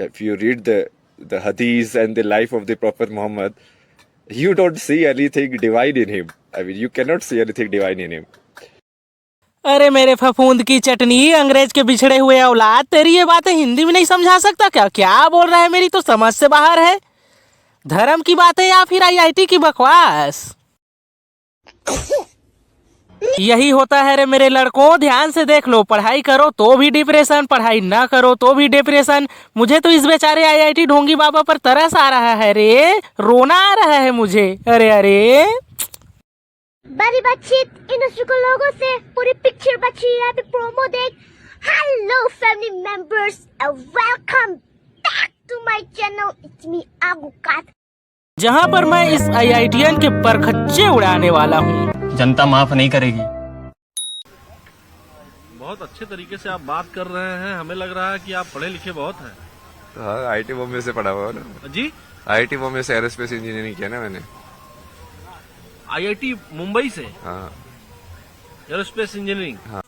if you read the hadiths and the life of the Prophet Muhammad, you don't see anything divine in him. I mean, you cannot see anything divine in him. अरे मेरे फफूंद की चटनी, अंग्रेज के बिछड़े हुए औलाद, तेरी ये बातें हिंदी में नहीं समझा सकता क्या? क्या बोल रहा है, मेरी तो समझ से बाहर है। धर्म की बातें या फिर आईआईटी की बकवास? यही होता है रे मेरे लड़कों, ध्यान से देख लो, पढ़ाई करो तो भी डिप्रेशन, पढ़ाई ना करो तो भी डिप्रेशन। मुझे तो इस बेचारे आईआईटी ढोंगी बाबा पर तरस आ रहा है रे, रोना आ रहा है मुझे। अरे अरे बड़ी बातचीत इन लोगों से, पूरी पिक्चर बची है, अभी प्रोमो देख। Hello family members and welcome back to my channel, it's me आगुकात, जहाँ पर मैं इस आईआईटीएन के परखच्चे उड़ाने वाला हूँ। जनता माफ नहीं करेगी। बहुत अच्छे तरीके से आप बात कर रहे हैं, हमें लग रहा है कि आप पढ़े लिखे बहुत हैं। हाँ, आईआईटी बॉम्बे से पढ़ा हुआ ना जी। आईआईटी बॉम्बे से एरोस्पेस इंजीनियरिंग किया ना मैंने। आईआईटी मुंबई से हाँ। Aerospace engineering. हाँ।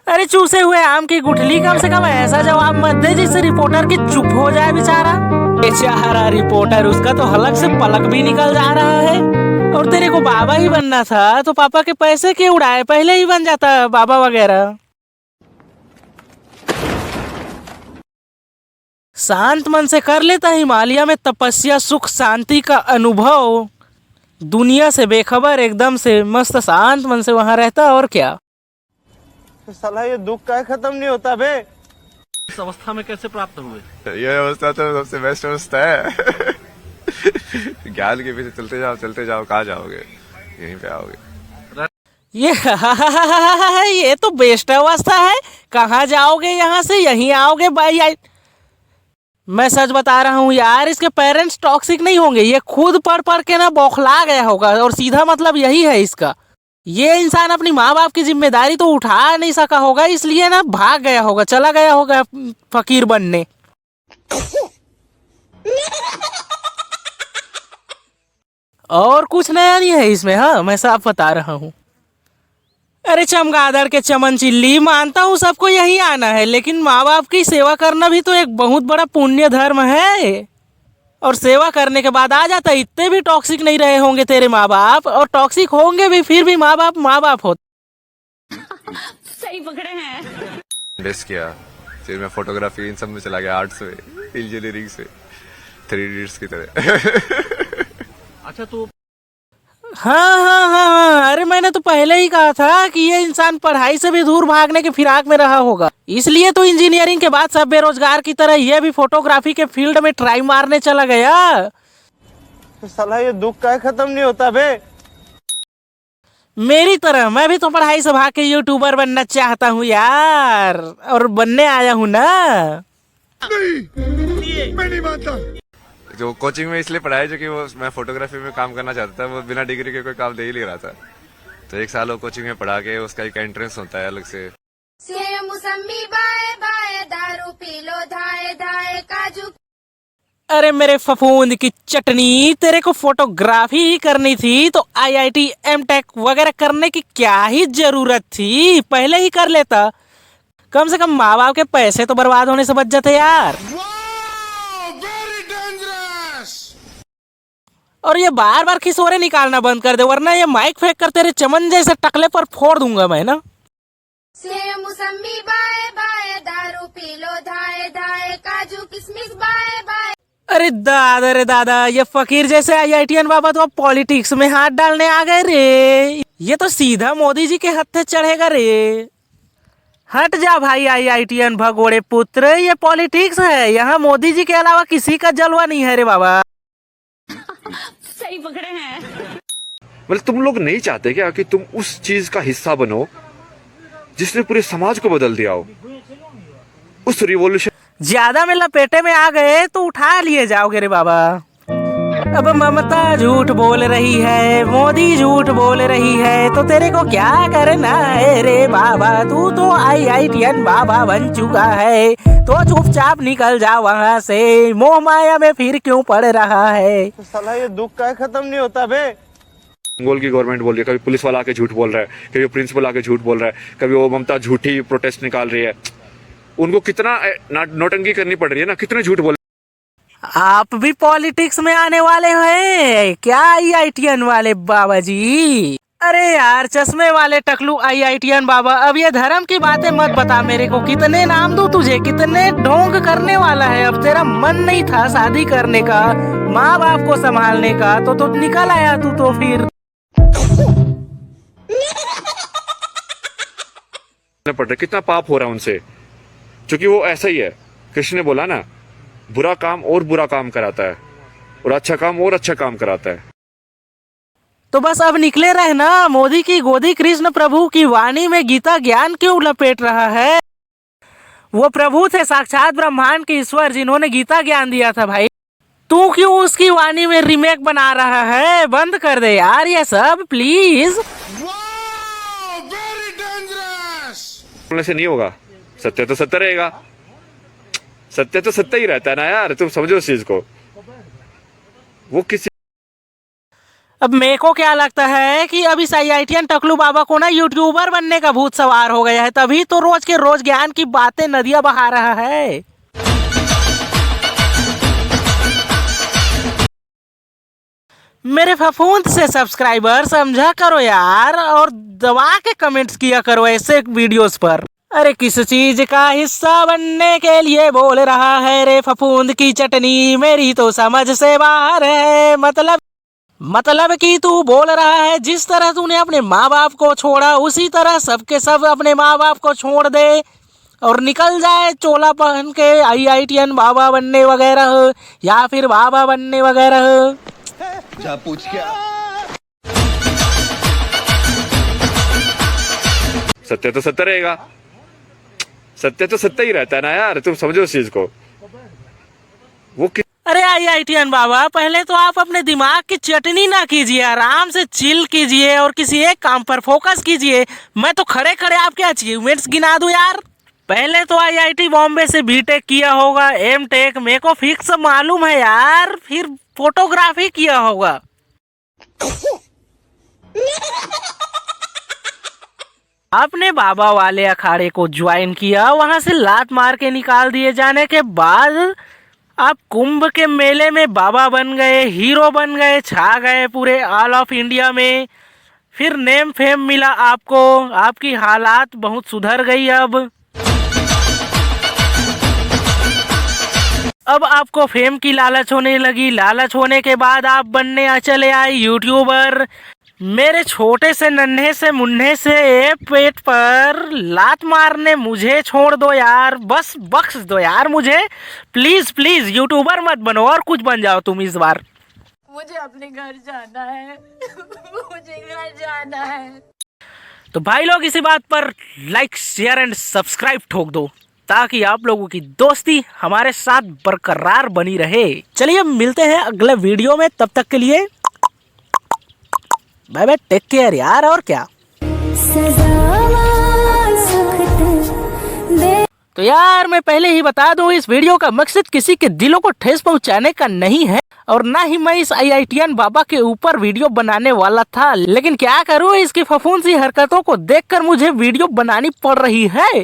अरे चूसे हुए आम की गुठली, कम से कम ऐसा जवाब मत दे जिससे रिपोर्टर की चुप हो जाए बेचारा। बेचारा रिपोर्टर, उसका तो हलक से पलक भी निकल जा रहा है। और तेरे को बाबा ही बनना था तो पापा के पैसे क्यों उड़ाए, पहले ही बन जाता बाबा वगैरह। शांत मन से कर लेता हिमालय में तपस्या, सुख शांति का अनुभव, दुनिया से बेखबर एकदम से मस्त शांत मन से वहां रहता। और क्या साला ये दुख का खत्म नहीं होता बे। इस अवस्था में कैसे प्राप्त हुए? ये अवस्था तो सबसे बेस्ट अवस्था है। ज्ञान के पीछे चलते जाओ, कहाँ जाओगे? यहीं पे आओगे। ये तो बेस्ट अवस्था है। कहाँ जाओगे, यहाँ से यहीं आओगे भाई। मैं सच बता रहा हूँ यार, इसके पेरेंट्स टॉक्सिक नहीं होंगे, ये खुद पढ़ के ना बौखला गया होगा। और सीधा मतलब यही है इसका, ये इंसान अपनी माँ बाप की जिम्मेदारी तो उठा नहीं सका होगा, इसलिए ना भाग गया होगा, चला गया होगा फकीर बनने। और कुछ नया नहीं है इसमें, हाँ मैं साफ बता रहा हूँ। अरे चमगादड़ के चमन चिल्ली, मानता हूँ सबको यही आना है, लेकिन माँ बाप की सेवा करना भी तो एक बहुत बड़ा पुण्य धर्म है। और सेवा करने के बाद आ जाता, इतने भी टॉक्सिक नहीं रहे होंगे तेरे माँ बाप, और टॉक्सिक होंगे भी फिर भी माँ बाप होते। सही पकड़े हैं। बेस्ट किया, फिर मैं फोटोग्राफी इन सब में चला गया, आर्ट्स में, इंजीनियरिंग से, 3 इडियट्स की तरह। अच्छा तो हाँ, अरे मैंने तो पहले ही कहा था कि ये इंसान पढ़ाई से भी दूर भागने के फिराक में रहा होगा, इसलिए तो इंजीनियरिंग के बाद सब बेरोजगार की तरह ये भी फोटोग्राफी के फील्ड में ट्राई मारने चला गया। साला ये दुख का खत्म नहीं होता बे। मेरी तरह मैं भी तो पढ़ाई से भाग के यूट्यूबर बनना चाहता हूँ यार, और बनने आया हूँ ना। मैं नहीं मानता। जो कोचिंग में इसलिए पढ़ाया जो कि वो मैं फोटोग्राफी में काम करना चाहता था, वो बिना डिग्री के कोई काम दे ही नहीं रहा था। तो 1 साल वो कोचिंग में पढ़ा के उसका एक एंट्रेंस होता है अलग से। मुसम्मी बाए बाए, दारू पी लो धाए धाए, काजू। अरे मेरे फफूंद की चटनी, तेरे को फोटोग्राफी ही करनी थी तो आईआईटी एमटेक वगैरह करने की क्या ही जरूरत थी, पहले ही कर लेता। कम से कम माँ बाप के पैसे तो बर्बाद होने से बच जाते यार। और ये बार बार खिसोरे निकालना बंद कर दे, वरना ये माइक फेंक कर तेरे चमन जैसे टकले पर फोड़ दूंगा मैं ना। मुसम्मी बाए बाए, दारू पी लो धाए धाए, काजू किशमिश बाए बाए। अरे दादा, ये फकीर जैसे आईआईटीएन बाबा तो अब पॉलिटिक्स में हाथ डालने आ गए रे। ये तो सीधा मोदी जी के हत्थे चढ़ेगा रे। हट जा भाई आईआईटीएन भगोड़े पुत्र, ये पॉलिटिक्स है, यहाँ मोदी जी के अलावा किसी का जलवा नहीं है रे बाबा। सही पकड़े हैं। मतलब तुम लोग नहीं चाहते क्या कि तुम उस चीज का हिस्सा बनो जिसने पूरे समाज को बदल दिया हो, उस रिवॉल्यूशन। ज्यादा में लपेटे में आ गए तो उठा लिए जाओगे रे बाबा। अब ममता झूठ बोल रही है, मोदी झूठ बोल रही है, तो तेरे को क्या करना है रे बाबा? तू तो आईआईटीएन बाबा बन चुका है, तो चुपचाप निकल जा वहाँ से, मोह माया में फिर क्यों पड़ रहा है? साला ये दुख का खत्म नहीं होता बे। बंगाल की गवर्नमेंट बोल रही है, कभी पुलिस वाला आके झूठ बोल रहा है, कभी प्रिंसिपल आके झूठ बोल रहा है, कभी वो ममता झूठी प्रोटेस्ट निकाल रही है। उनको कितना नौटंकी करनी पड़ रही है ना, कितने झूठ बोल आप भी पॉलिटिक्स में आने वाले हैं क्या IITN वाले बाबा जी? अरे यार चश्मे वाले टकलू IITN बाबा, अब ये धर्म की बातें मत बता मेरे को। कितने नाम दूं तुझे, कितने ढोंग करने वाला है। अब तेरा मन नहीं था शादी करने का, माँ बाप को संभालने का, तो निकल आया तू तो फिर। पड़ रहा कितना पाप हो रहा है उनसे, क्योंकि वो ऐसा ही है। कृष्ण ने बोला ना, बुरा काम और बुरा काम कराता है और अच्छा काम और अच्छा काम कराता है। तो बस अब निकले रहे ना, मोदी की गोदी कृष्ण प्रभु की वाणी में गीता ज्ञान क्यों लपेट रहा है? वो प्रभु थे साक्षात ब्रह्मांड के ईश्वर, जिन्होंने गीता ज्ञान दिया था भाई। तू क्यों उसकी वाणी में रीमेक बना रहा है? बंद कर दे यार ये सब प्लीज। बोलने से नहीं होगा, सत्य तो सत्य रहेगा। सत्य तो सत्य ही रहता है ना यार, तुम समझो इस चीज को। वो किसी अब मेरे को क्या लगता है कि अब इस IITN टकलू बाबा को ना यूट्यूबर बनने का भूत सवार हो गया है, तभी तो रोज के रोज ज्ञान की बातें नदियां बहा रहा है। मेरे फफूंद से सब्सक्राइबर समझा करो यार, और दबा के कमेंट्स किया करो ऐसे वीडियोस पर। अरे किस चीज का हिस्सा बनने के लिए बोल रहा है रे फफूंद की चटनी, मेरी तो समझ से बाहर है। मतलब कि तू बोल रहा है जिस तरह तूने अपने माँ बाप को छोड़ा, उसी तरह सबके सब अपने माँ बाप को छोड़ दे और निकल जाए चोला पहन के IITN बाबा बनने वगैरह, या फिर बाबा बनने वगैरह। जा पूछ क्या? सत्य तो सत्य रहेगा। सत्य तो सत्य ही रहता है ना यार, तुम समझो इस चीज को। वो अरे IITN बाबा, पहले तो आप अपने दिमाग की चटनी ना कीजिए, आराम से चिल कीजिए और किसी एक काम पर फोकस कीजिए। मैं तो खड़े खड़े आपके अचीवमेंट्स गिना दूं यार। पहले तो IIT बॉम्बे से BTech किया होगा, M.Tech मेरे को फिक्स मालूम है यार, फिर फोटोग्राफी किया होगा। आपने बाबा वाले अखाड़े को ज्वाइन किया, वहां से लात मार के निकाल दिए जाने के बाद आप कुंभ के मेले में बाबा बन गए, हीरो बन गए, छा गए पूरे ऑल ऑफ इंडिया में। फिर नेम फेम मिला आपको, आपकी हालात बहुत सुधर गई। अब आपको फेम की लालच होने लगी। लालच होने के बाद आप बनने चले आए यूट्यूबर। मेरे छोटे से नन्हे से मुन्ने से पेट पर लात मारने मुझे छोड़ दो यार, बस बख्श दो यार मुझे, प्लीज प्लीज। यूट्यूबर मत बनो और कुछ बन जाओ तुम इस बार। मुझे अपने घर जाना है। मुझे घर जाना है। तो भाई लोग इसी बात पर लाइक शेयर एंड सब्सक्राइब ठोक दो, ताकि आप लोगों की दोस्ती हमारे साथ बरकरार बनी रहे। चलिए मिलते हैं अगले वीडियो में, तब तक के लिए बाय बाय, टेक केयर यार। और क्या तो यार मैं पहले ही बता दूं, इस वीडियो का मकसद किसी के दिलों को ठेस पहुंचाने का नहीं है, और ना ही मैं इस IITN बाबा के ऊपर वीडियो बनाने वाला था। लेकिन क्या करूं, इसकी फफूंद सी हरकतों को देखकर मुझे वीडियो बनानी पड़ रही है।